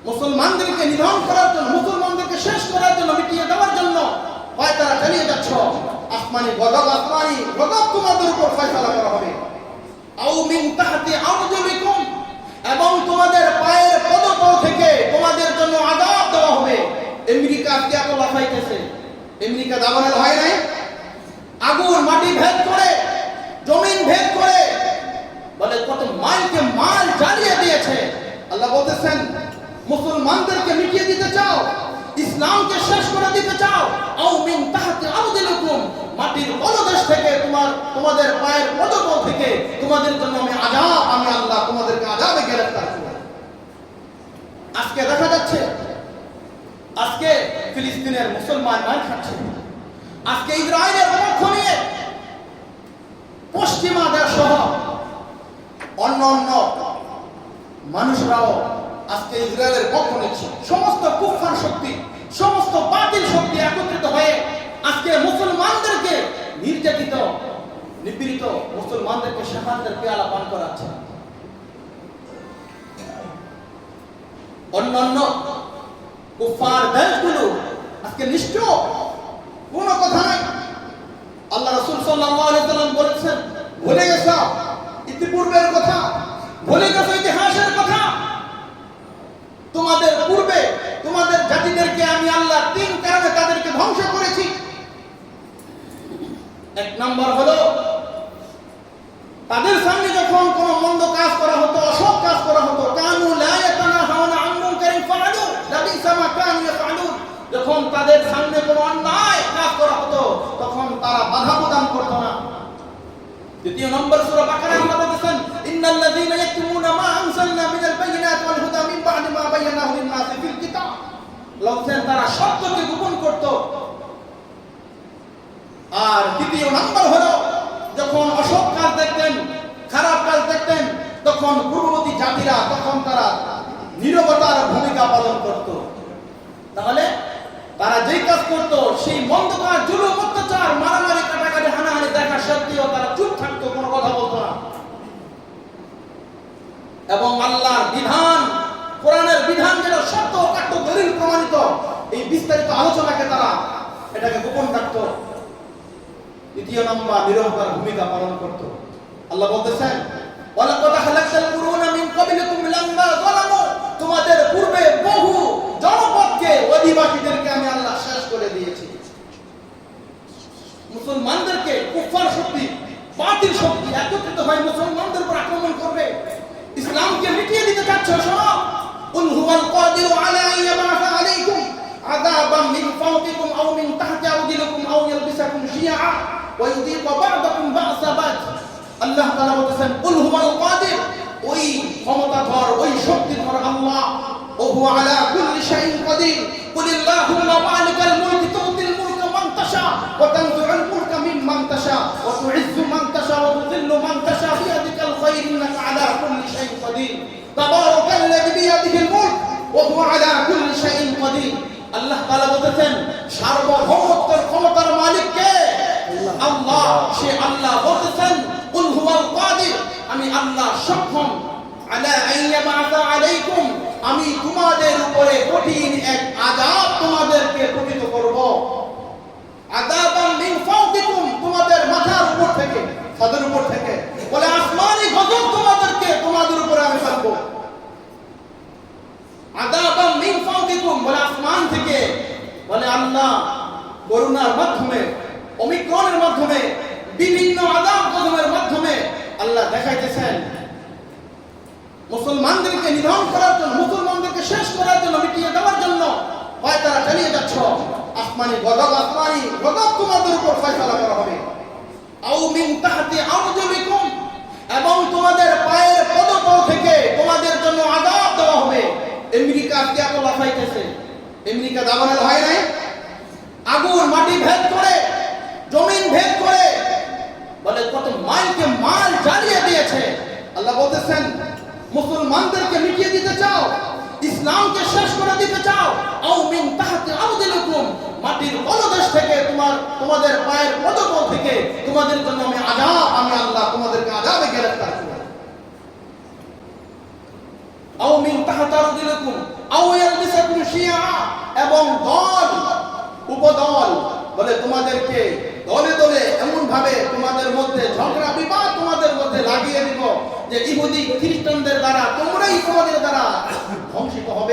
মুসলমানদেরকে নিধন করার জন্য, মুসলমানদেরকে শেষ করার জন্য, মিটিয়ে দেওয়ার জন্য হয় তারা চালিয়ে যাচ্ছ। আসমানি গজব তোমাদের উপর ফয়সালা করা হবে। আও মিন তাহতি আরজুলিকুম, এবং তোমাদের পায়ের পদতল থেকে তোমাদের জন্য আযাব দেওয়া হবে। আমেরিকা আজকে এত লাফাইতেছে, আমেরিকা দাবানল হয় নাই? আগুন মাটি ভেদ করে, জমিন ভেদ করে, বলে কত মাইলকে মাইল জ্বালিয়ে দিয়েছে। আল্লাহ বলতেছেন মুসলমানদেরকে মিটিয়ে দিতে চাও, ইসলামকে শেষ করে দিতে চাও, আও মিন তাহতি আরজুলিকুম, মাটির তলদেশ থেকে তোমাদের পায়ের পদতল থেকে তোমাদের জন্য আমি আল্লাহ তোমাদেরকে আযাবে গ্রেফতার করব। আজকে দেখা যাচ্ছে, আজকে ফিলিস্তিনের মুসলমান মার খাচ্ছে, আজকে ইসরায়েলের পক্ষ নিয়ে পশ্চিমা দেশ সহ অন্য মানুষরাও আজকে ইসরায়েলের পক্ষ নিচ্ছে। সমস্ত কুফফার শক্তি, সমস্ত বাতিল শক্তি একত্রিত হয়ে আজকে মুসলমানদেরকে নির্যাতিত, নিপীড়িত মুসলমানদেরকে শাহাদাতের পেয়ালা পান করাচ্ছে। অন্যান্য কুফফার দেশগুলো আজকে নিশ্চুপ, কোনো কথা নাই। আল্লাহ রাসূল সাল্লাল্লাহু আলাইহি ওয়াসাল্লাম বলেছেন, ভুলে গেছো ইতিপূর্বের কথা, ভুলে গেছো ইতিহাসের কথা। তোমাদের পূর্বে তোমাদের জাতিদেরকে আমি আল্লাহ তিন কারণে তাদেরকে ধ্বংস করেছি। এক নাম্বার হলো, তাদের সামনে যখন কোনো মন্দ কাজ করা হতো, অসৎ কাজ করা হতো, কানু লা ইয়াতানাহাউনা আন মুনকারিন ফাআলু লাবিসা মা কানু ইয়াফআলুন, যখন তাদের সামনে কোনো অন্যায় কাজ করা হতো তখন তারা বাধা প্রদান করত না। দ্বিতীয় নম্বর সূরা বাকারা আল্লাহ বলেছেন, ইন্নাল্লাযীনা ইয়াকতুমুনা মা আনজালনা মিনাল বায়িনাতি ওয়াল হুদা মিন বা'দি মা বায়্যানাহু লিন-নাসি ফিল কিতাব, লোকজন তারা সত্যকে গোপন করত। আর তৃতীয় নম্বর হলো, যখন অসৎ কাজ দেখতেন, খারাপ কাজ দেখতেন, তখন পূর্ববর্তী জাতিরা তখন তারা নীরবতার ভূমিকা পালন করত। তাহলে তারা যেই কাজ করত, সেই মন্দ কাজ, জুলুম, অত্যাচার, মারামারি, কাটাকাটি, হানাহানি দেখা সত্ত্বেও তারা চুপ থাকতো, কোনো কথা বলতো না। এবং আল্লাহর বিধান, কোরআনের বিধান যেটা সত্য, অকাট্য, দলিল প্রমাণিত, এই বিস্তারিত আলোচনাকে তারা এটাকে গোপন রাখতো। দ্বিতীয় নম্বর, নীরবতার ভূমিকা পালন করত। আল্লাহ বলতেছেন, ওয়ালাকাদ হালাকনাল কুরুনা মিন ক্বাবলিকুম লাম্মা যালামু, তোমাদের পূর্বে বহু জনপদকে, অধিবাসীদেরকে আমি আল্লাহ শেষ করে দিয়েছি। মুসলমানদেরকে কুফফার শক্তি, বাতিল শক্তি একত্রিত হয়ে মুসলমানদের উপর আক্রমণ করবে, ইসলামকে মিটিয়ে দিতে চাচ্ছে। শোনো, কুল হুয়াল কাদিরু আলা আন ইয়াবআসা আলাইকুম আযাবাম মিন ফাওকিকুম আও মিন তাহতি আরজুলিকুম আও ইয়ালবিসাকুম শিয়আ ওয়া ইউযীকা বা'দাকুম বা'সা বা'দ। আল্লাহ তাআলা বলেছেন, কুল হুয়াল কাদির, ওই ক্ষমতাধর, ওই শক্তিধর আল্লাহ, ও হুয়া আলা কুল্লি শাইইন কাদির। কুলিল্লাহুম্মা মালিকাল মুলকি তু'তিল মুলকা মান তাশা ওয়া তানজি'ুল মুলকা মিম্মান তাশা ওয়া তু'ইজ্জু মান তাশা ওয়া তুযিল্লু মান তাশা বিয়াদিকাল খায়র ইন্নাকা আলা কুল্লি শাইইন কাদির। তাবারাকাল্লাযী বিয়াদিহিল মুলক ওয়া হুয়া আলা কুল্লি শাইইন কাদির। আল্লাহ তাআলা বলেছেন, সার্বভৌমত্বের ক্ষমতার মালিক কে? আল্লাহ। সে আল্লাহ বলেছেন, কুল হুয়াল কাদির, আমি আল্লাহ সক্ষম, আলা আন ইয়াবআসা আলাইকুম, আমি তোমাদের উপরে কঠিন এক আযাব তোমাদেরকে পতিত করব। আযাবাম মিন ফাওকিকুম, তোমাদের মাথার উপর থেকে, ছাদের উপর থেকে, বলে আসমানি গজব তোমাদের উপরে আমি ফেলবো। আযাবাম মিন ফাওকিকুম, বলে আসমান থেকে, বলে আল্লাহ করুণার মাধ্যমে, ওমিক্রনের মাধ্যমে, বিভিন্ন আযাব গজবের মাধ্যমে আল্লাহ দেখাইতেছেন মুসলমানদেরকে নিধন করার জন্য, মুসলমানদেরকে শেষ করার জন্য, মিটিয়ে দেওয়ার জন্য হয় তারা চালিয়ে যাচ্ছ। আসমানি গজব তোমাদের উপর ফয়সালা করা হবে। আও মিন তাহতি আরজুলিকুম, এবং তোমাদের পায়ের পদতল থেকে তোমাদের জন্য আযাব দেওয়া হবে। আমেরিকা আজকে এত লাফাইতেছে, আমেরিকা দাবানল হয় নাই? আগুন মাটি ভেদ করে, জমিন ভেদ করে, বলে কত মাইলকে মাইল জ্বালিয়ে দিয়েছে। আল্লাহ বলতেছেন, মুসলমানদেরকে মিটিয়ে দিতে চাও, ইসলামকে শেষ করে দিতে চাও, আও মিন তাহতি আরজুলিকুম, মাটির তলদেশ থেকে তোমাদের পায়ের পদতল থেকে তোমাদের জন্য আমি আল্লাহ তোমাদেরকে আযাবে গ্রেফতার করব। আও মিন তাহতি আরজুলিকুম আও এবং দল উপদল বলে তোমাদেরকে দলে দলে এমন ভাবে তোমাদের মধ্যে ঝগড়া বিবাদ তোমাদের মধ্যে লাগিয়ে দিব যে ইহুদি খ্রিস্টানদের দ্বারা তোমরাই তোমাদের দ্বারা ধ্বংসিত হবে।